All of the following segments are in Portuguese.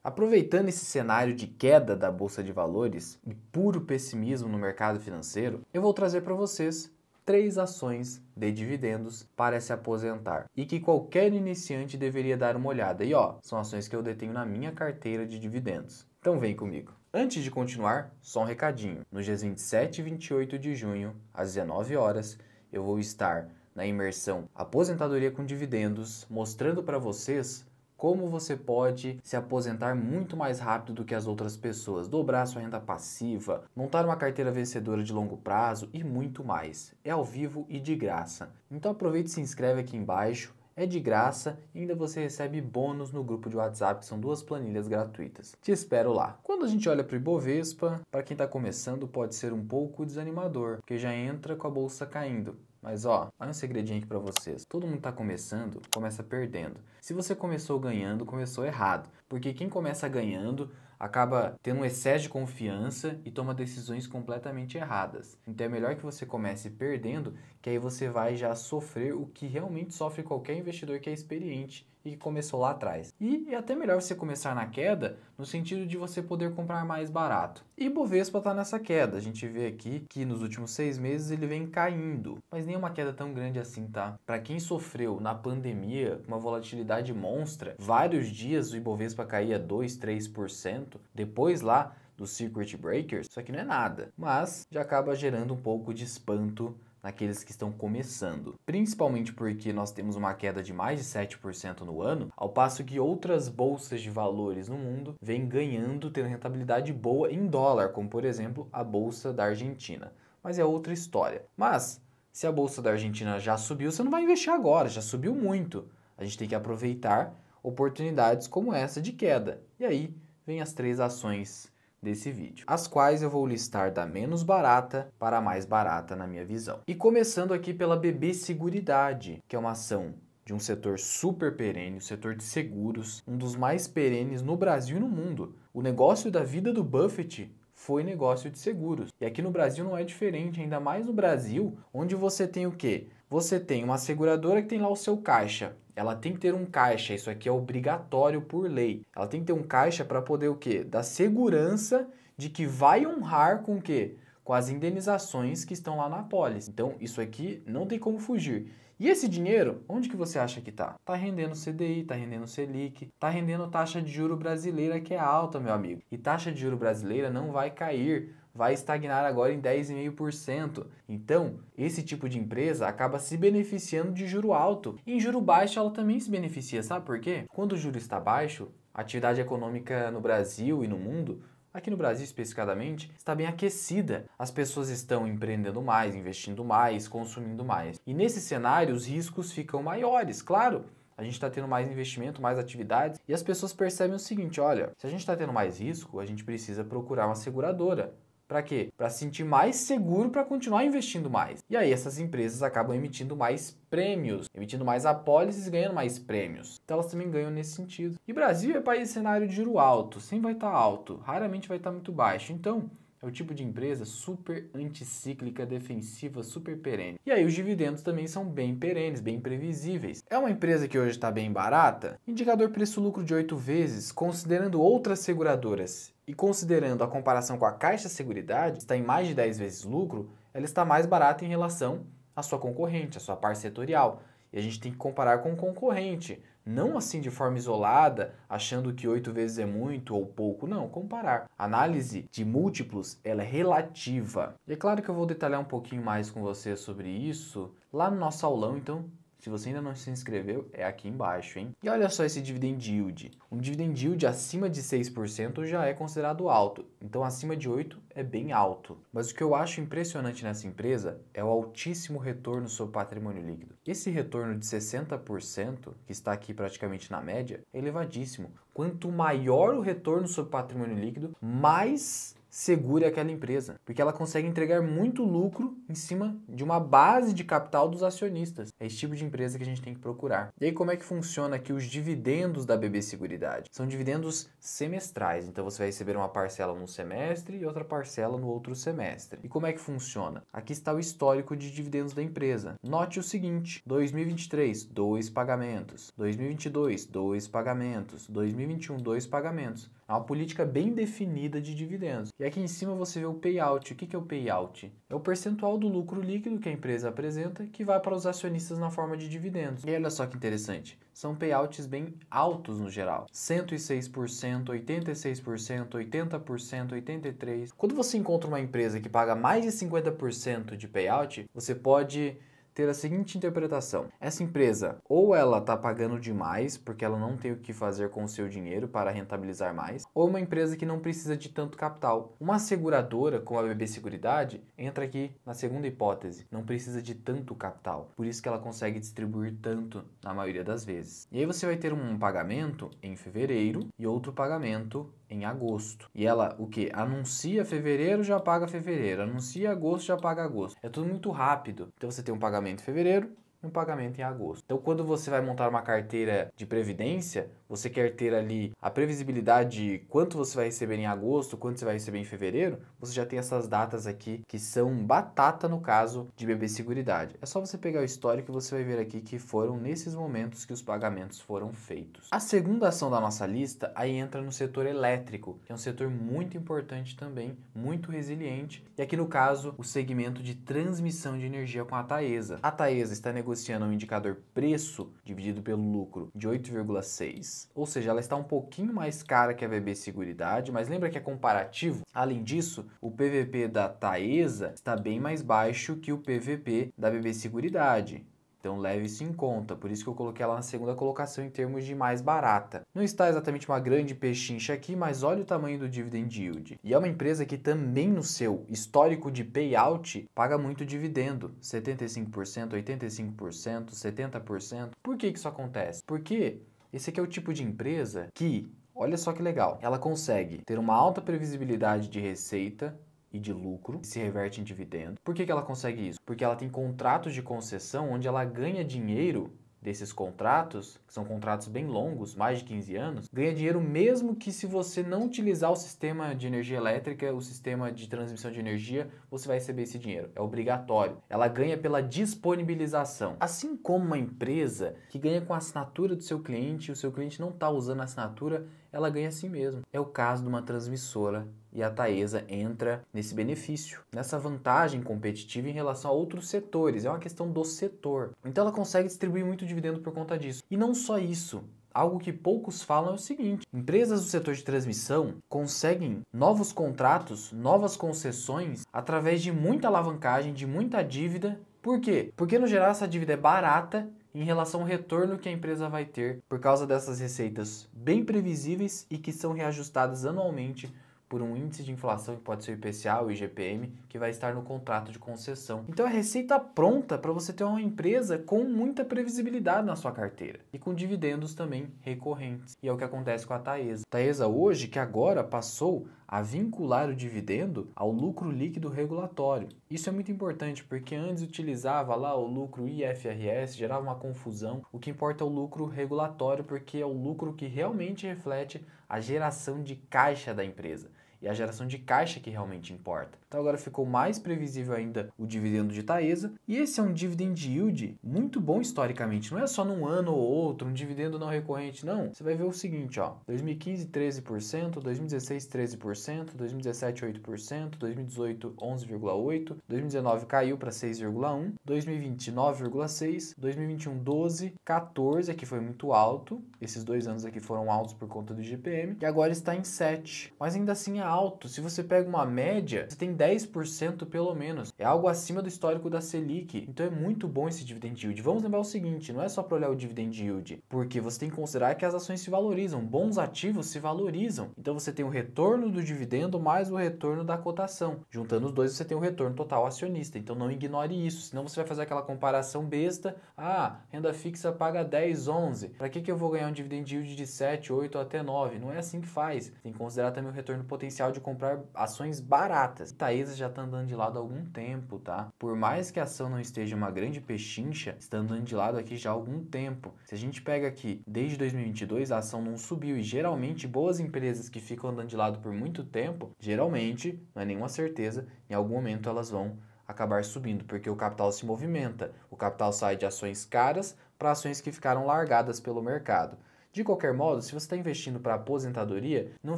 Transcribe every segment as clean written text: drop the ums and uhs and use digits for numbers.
Aproveitando esse cenário de queda da Bolsa de Valores e puro pessimismo no mercado financeiro, eu vou trazer para vocês 3 ações de dividendos para se aposentar e que qualquer iniciante deveria dar uma olhada. E são ações que eu detenho na minha carteira de dividendos. Então vem comigo. Antes de continuar, só um recadinho. Nos dias 27 e 28 de junho, às 19 horas, eu vou estar na imersão Aposentadoria com Dividendos, mostrando para vocês como você pode se aposentar muito mais rápido do que as outras pessoas, dobrar sua renda passiva, montar uma carteira vencedora de longo prazo e muito mais. É ao vivo e de graça. Então aproveite e se inscreve aqui embaixo. É de graça e ainda você recebe bônus no grupo de WhatsApp, que são 2 planilhas gratuitas. Te espero lá. Quando a gente olha para o Ibovespa, para quem está começando pode ser um pouco desanimador, porque já entra com a bolsa caindo. Mas olha um segredinho aqui para vocês. Todo mundo está começando, começa perdendo. Se você começou ganhando, começou errado. Porque quem começa ganhando acaba tendo um excesso de confiança e toma decisões completamente erradas. Então é melhor que você comece perdendo, que aí você vai já sofrer o que realmente sofre qualquer investidor que é experiente e que começou lá atrás. E é até melhor você começar na queda, no sentido de você poder comprar mais barato. E Bovespa está nessa queda. A gente vê aqui que nos últimos 6 meses ele vem caindo, mas nem uma queda tão grande assim, tá? Para quem sofreu na pandemia uma volatilidade monstra, vários dias o Ibovespa caía 2, 3%, depois lá dos circuit breakers, isso aqui não é nada, mas já acaba gerando um pouco de espanto naqueles que estão começando. Principalmente porque nós temos uma queda de mais de 7% no ano, ao passo que outras bolsas de valores no mundo vêm ganhando, tendo rentabilidade boa em dólar, como por exemplo a bolsa da Argentina. Mas é outra história. Mas se a bolsa da Argentina já subiu, você não vai investir agora, já subiu muito. A gente tem que aproveitar oportunidades como essa de queda. E aí vem as 3 ações desse vídeo, as quais eu vou listar da menos barata para a mais barata na minha visão. E começando aqui pela BB Seguridade, que é uma ação de um setor super perene, o setor de seguros, um dos mais perenes no Brasil e no mundo. O negócio da vida do Buffett foi negócio de seguros. E aqui no Brasil não é diferente, ainda mais no Brasil, onde você tem o quê? Você tem uma seguradora que tem lá o seu caixa. Ela tem que ter um caixa, isso aqui é obrigatório por lei. Ela tem que ter um caixa para poder o quê? Dar segurança de que vai honrar com o quê? Com as indenizações que estão lá na apólice. Então, isso aqui não tem como fugir. E esse dinheiro, onde que você acha que tá? Tá rendendo CDI, tá rendendo Selic, tá rendendo taxa de juro brasileira que é alta, meu amigo. E taxa de juro brasileira não vai cair, vai estagnar agora em 10,5%. Então, esse tipo de empresa acaba se beneficiando de juro alto. E em juro baixo ela também se beneficia, sabe por quê? Quando o juro está baixo, a atividade econômica no Brasil e no mundo, aqui no Brasil especificadamente, está bem aquecida. As pessoas estão empreendendo mais, investindo mais, consumindo mais. E nesse cenário os riscos ficam maiores, claro. A gente está tendo mais investimento, mais atividades e as pessoas percebem o seguinte, olha, se a gente está tendo mais risco, a gente precisa procurar uma seguradora. Para quê? Para se sentir mais seguro para continuar investindo mais. E aí essas empresas acabam emitindo mais prêmios, emitindo mais apólices e ganhando mais prêmios. Então elas também ganham nesse sentido. E Brasil é país de cenário de juro alto, sempre vai estar alto, raramente vai estar muito baixo. Então é o tipo de empresa super anticíclica, defensiva, super perene. E aí os dividendos também são bem perenes, bem previsíveis. É uma empresa que hoje está bem barata? Indicador preço-lucro de 8 vezes, considerando outras seguradoras e considerando a comparação com a Caixa Seguridade, está em mais de 10 vezes lucro, ela está mais barata em relação à sua concorrente, à sua par setorial. E a gente tem que comparar com o concorrente, não assim de forma isolada, achando que 8 vezes é muito ou pouco, não, comparar. A análise de múltiplos, ela é relativa. E é claro que eu vou detalhar um pouquinho mais com você sobre isso lá no nosso aulão, então se você ainda não se inscreveu, é aqui embaixo, hein? E olha só esse dividend yield. Um dividend yield acima de 6% já é considerado alto, então acima de 8% é bem alto. Mas o que eu acho impressionante nessa empresa é o altíssimo retorno sobre patrimônio líquido. Esse retorno de 60%, que está aqui praticamente na média, é elevadíssimo. Quanto maior o retorno sobre patrimônio líquido, mais segure aquela empresa, porque ela consegue entregar muito lucro em cima de uma base de capital dos acionistas. É esse tipo de empresa que a gente tem que procurar. E aí como é que funciona aqui os dividendos da BB Seguridade? São dividendos semestrais, então você vai receber uma parcela no semestre e outra parcela no outro semestre. E como é que funciona? Aqui está o histórico de dividendos da empresa. Note o seguinte: 2023, 2 pagamentos, 2022, 2 pagamentos, 2021, 2 pagamentos. É uma política bem definida de dividendos. E aqui em cima você vê o payout. O que é o payout? É o percentual do lucro líquido que a empresa apresenta que vai para os acionistas na forma de dividendos. E olha só que interessante, são payouts bem altos no geral. 106%, 86%, 80%, 83%. Quando você encontra uma empresa que paga mais de 50% de payout, você pode ter a seguinte interpretação: essa empresa ou ela está pagando demais porque ela não tem o que fazer com o seu dinheiro para rentabilizar mais, ou uma empresa que não precisa de tanto capital. Uma seguradora como a BB Seguridade entra aqui na segunda hipótese, não precisa de tanto capital, por isso que ela consegue distribuir tanto na maioria das vezes. E aí você vai ter um pagamento em fevereiro e outro pagamento em agosto. E ela, o que? Anuncia fevereiro, já paga fevereiro. Anuncia agosto, já paga agosto. É tudo muito rápido. Então você tem um pagamento em fevereiro e um pagamento em agosto. Então quando você vai montar uma carteira de previdência, você quer ter ali a previsibilidade de quanto você vai receber em agosto, quanto você vai receber em fevereiro, você já tem essas datas aqui que são batata no caso de BB Seguridade. É só você pegar o histórico e você vai ver aqui que foram nesses momentos que os pagamentos foram feitos. A segunda ação da nossa lista aí entra no setor elétrico, que é um setor muito importante também, muito resiliente. E aqui no caso, o segmento de transmissão de energia com a Taesa. A Taesa está negociando um indicador preço dividido pelo lucro de 8,6. Ou seja, ela está um pouquinho mais cara que a BB Seguridade, mas lembra que é comparativo? Além disso, o PVP da Taesa está bem mais baixo que o PVP da BB Seguridade. Então leve isso em conta, por isso que eu coloquei ela na segunda colocação em termos de mais barata. Não está exatamente uma grande pechincha aqui, mas olha o tamanho do dividend yield. E é uma empresa que também no seu histórico de payout paga muito dividendo, 75%, 85%, 70%. Por que isso acontece? Porque esse aqui é o tipo de empresa que, olha só que legal, ela consegue ter uma alta previsibilidade de receita e de lucro, que se reverte em dividendo. Por que ela consegue isso? Porque ela tem contratos de concessão onde ela ganha dinheiro desses contratos, que são contratos bem longos, mais de 15 anos, ganha dinheiro mesmo que se você não utilizar o sistema de energia elétrica, o sistema de transmissão de energia, você vai receber esse dinheiro. É obrigatório. Ela ganha pela disponibilização. Assim como uma empresa que ganha com a assinatura do seu cliente, o seu cliente não está usando a assinatura, ela ganha assim mesmo. É o caso de uma transmissora e a Taesa entra nesse benefício, nessa vantagem competitiva em relação a outros setores. É uma questão do setor. Então ela consegue distribuir muito dividendo por conta disso. E não só isso. Algo que poucos falam é o seguinte: empresas do setor de transmissão conseguem novos contratos, novas concessões através de muita alavancagem, de muita dívida. Por quê? Porque no geral essa dívida é barata em relação ao retorno que a empresa vai ter por causa dessas receitas bem previsíveis e que são reajustadas anualmente por um índice de inflação que pode ser o IPCA ou IGPM, que vai estar no contrato de concessão. Então é receita pronta para você ter uma empresa com muita previsibilidade na sua carteira e com dividendos também recorrentes. E é o que acontece com a Taesa. Taesa hoje, que agora passou a vincular o dividendo ao lucro líquido regulatório. Isso é muito importante porque antes utilizava lá o lucro IFRS, gerava uma confusão. O que importa é o lucro regulatório porque é o lucro que realmente reflete a geração de caixa da empresa. E a geração de caixa que realmente importa. Então agora ficou mais previsível ainda o dividendo de Taesa. E esse é um dividend yield muito bom historicamente. Não é só num ano ou outro, um dividendo não recorrente, não. Você vai ver o seguinte, ó. 2015, 13%, 2016, 13%, 2017, 8%, 2018, 11,8%, 2019 caiu para 6,1%, 2020, 9,6%, 2021, 12%, 14%, aqui foi muito alto. Esses 2 anos aqui foram altos por conta do IGPM. E agora está em 7%. Mas ainda assim é alto. Se você pega uma média, você tem 10% pelo menos. É algo acima do histórico da Selic. Então é muito bom esse dividend yield. Vamos lembrar o seguinte, não é só para olhar o dividend yield, porque você tem que considerar que as ações se valorizam. Bons ativos se valorizam. Então você tem o retorno do dividendo mais o retorno da cotação. Juntando os dois, você tem o retorno total acionista. Então não ignore isso, senão você vai fazer aquela comparação besta. Ah, renda fixa paga 10, 11. Para que eu vou ganhar um dividend yield de 7, 8 até 9? Não é assim que faz. Tem que considerar também o retorno potencial potencial de comprar ações baratas. Taesa já está andando de lado há algum tempo, tá? Por mais que a ação não esteja uma grande pechincha, está andando de lado aqui já há algum tempo. Se a gente pega aqui, desde 2022, a ação não subiu e geralmente boas empresas que ficam andando de lado por muito tempo, geralmente, não é nenhuma certeza, em algum momento elas vão acabar subindo, porque o capital se movimenta. O capital sai de ações caras para ações que ficaram largadas pelo mercado. De qualquer modo, se você está investindo para aposentadoria, não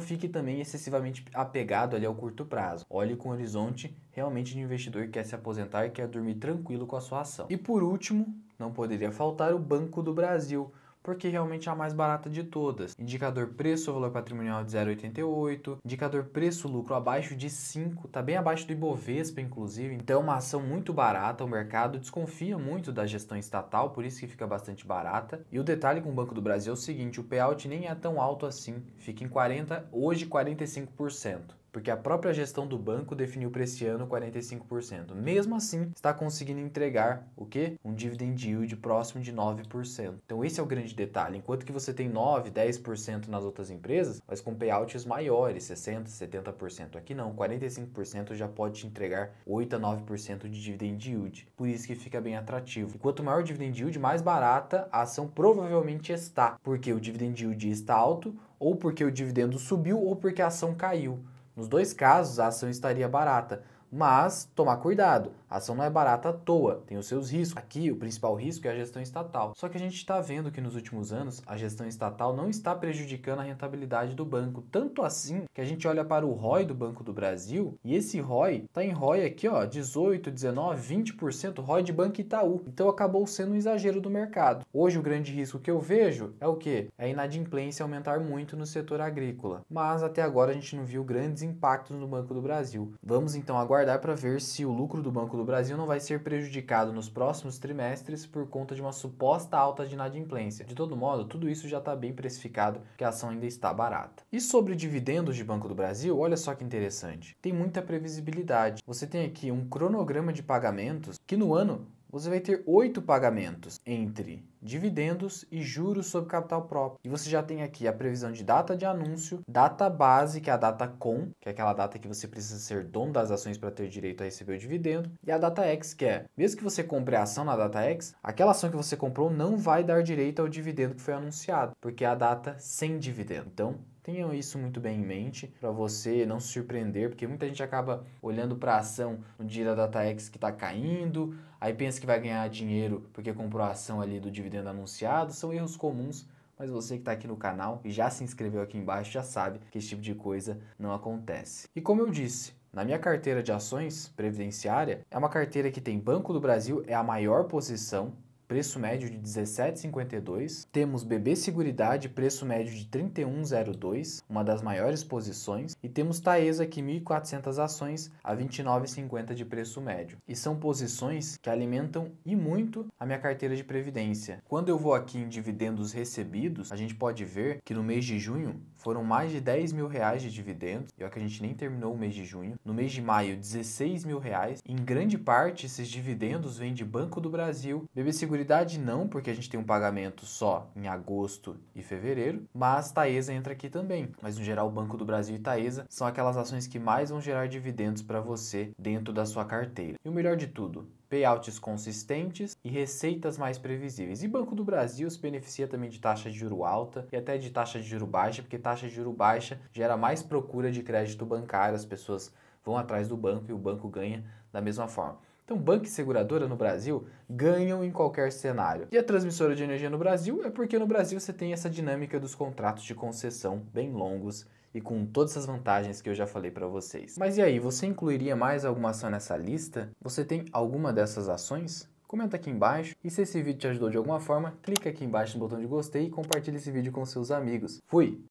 fique também excessivamente apegado ali ao curto prazo. Olhe com o horizonte realmente de investidor que quer se aposentar e quer dormir tranquilo com a sua ação. E por último, não poderia faltar o Banco do Brasil, porque realmente é a mais barata de todas. Indicador preço-valor patrimonial de 0,88, indicador preço-lucro abaixo de 5, tá bem abaixo do Ibovespa, inclusive. Então é uma ação muito barata, o mercado desconfia muito da gestão estatal, por isso que fica bastante barata. E o detalhe com o Banco do Brasil é o seguinte, o payout nem é tão alto assim, fica em 40, hoje 45%. Porque a própria gestão do banco definiu para esse ano 45%. Mesmo assim, está conseguindo entregar o quê? Um dividend yield próximo de 9%. Então esse é o grande detalhe. Enquanto que você tem 9, 10% nas outras empresas, mas com payouts maiores, 60, 70%. Aqui não, 45% já pode te entregar 8 a 9% de dividend yield. Por isso que fica bem atrativo. E quanto maior o dividend yield, mais barata a ação provavelmente está. Porque o dividend yield está alto, ou porque o dividendo subiu, ou porque a ação caiu. Nos dois casos, a ação estaria barata, mas tomar cuidado, a ação não é barata à toa, tem os seus riscos. Aqui, o principal risco é a gestão estatal. Só que a gente está vendo que nos últimos anos, a gestão estatal não está prejudicando a rentabilidade do banco. Tanto assim que a gente olha para o ROI do Banco do Brasil, e esse ROI está em ROI aqui, ó, 18, 19, 20% ROI de Banco Itaú. Então acabou sendo um exagero do mercado. Hoje o grande risco que eu vejo é o quê? É a inadimplência aumentar muito no setor agrícola. Mas até agora a gente não viu grandes impactos no Banco do Brasil. Vamos então aguardar para ver se o lucro do Banco do Brasil não vai ser prejudicado nos próximos trimestres por conta de uma suposta alta de inadimplência. De todo modo, tudo isso já está bem precificado, que a ação ainda está barata. E sobre dividendos de Banco do Brasil, olha só que interessante. Tem muita previsibilidade. Você tem aqui um cronograma de pagamentos que no ano você vai ter 8 pagamentos entre dividendos e juros sobre capital próprio. E você já tem aqui a previsão de data de anúncio, data base, que é a data com, que é aquela data que você precisa ser dono das ações para ter direito a receber o dividendo, e a data X, que é, mesmo que você compre a ação na data X, aquela ação que você comprou não vai dar direito ao dividendo que foi anunciado, porque é a data sem dividendo. Então, tenham isso muito bem em mente para você não se surpreender, porque muita gente acaba olhando para a ação no dia da data X que está caindo, aí pensa que vai ganhar dinheiro porque comprou a ação ali do dividendo anunciado. São erros comuns, mas você que está aqui no canal e já se inscreveu aqui embaixo já sabe que esse tipo de coisa não acontece. E como eu disse, na minha carteira de ações previdenciária, é uma carteira que tem Banco do Brasil, é a maior posição, preço médio de 17,52. Temos BB Seguridade, preço médio de 31,02, uma das maiores posições. E temos Taesa aqui, 1.400 ações a 29,50 de preço médio. E são posições que alimentam e muito a minha carteira de previdência. Quando eu vou aqui em dividendos recebidos, a gente pode ver que no mês de junho foram mais de 10 mil reais de dividendos. E olha que a gente nem terminou o mês de junho. No mês de maio, 16 mil reais. Em grande parte, esses dividendos vêm de Banco do Brasil, BB Seguridade não, porque a gente tem um pagamento só em agosto e fevereiro, mas Taesa entra aqui também. Mas no geral, o Banco do Brasil e Taesa são aquelas ações que mais vão gerar dividendos para você dentro da sua carteira. E o melhor de tudo, payouts consistentes e receitas mais previsíveis. E Banco do Brasil se beneficia também de taxa de juro alta e até de taxa de juro baixa, porque taxa de juro baixa gera mais procura de crédito bancário, as pessoas vão atrás do banco e o banco ganha da mesma forma. Então, banco e seguradora no Brasil ganham em qualquer cenário. E a transmissora de energia no Brasil é porque no Brasil você tem essa dinâmica dos contratos de concessão bem longos e com todas essas vantagens que eu já falei para vocês. Mas e aí, você incluiria mais alguma ação nessa lista? Você tem alguma dessas ações? Comenta aqui embaixo e se esse vídeo te ajudou de alguma forma, clica aqui embaixo no botão de gostei e compartilha esse vídeo com seus amigos. Fui!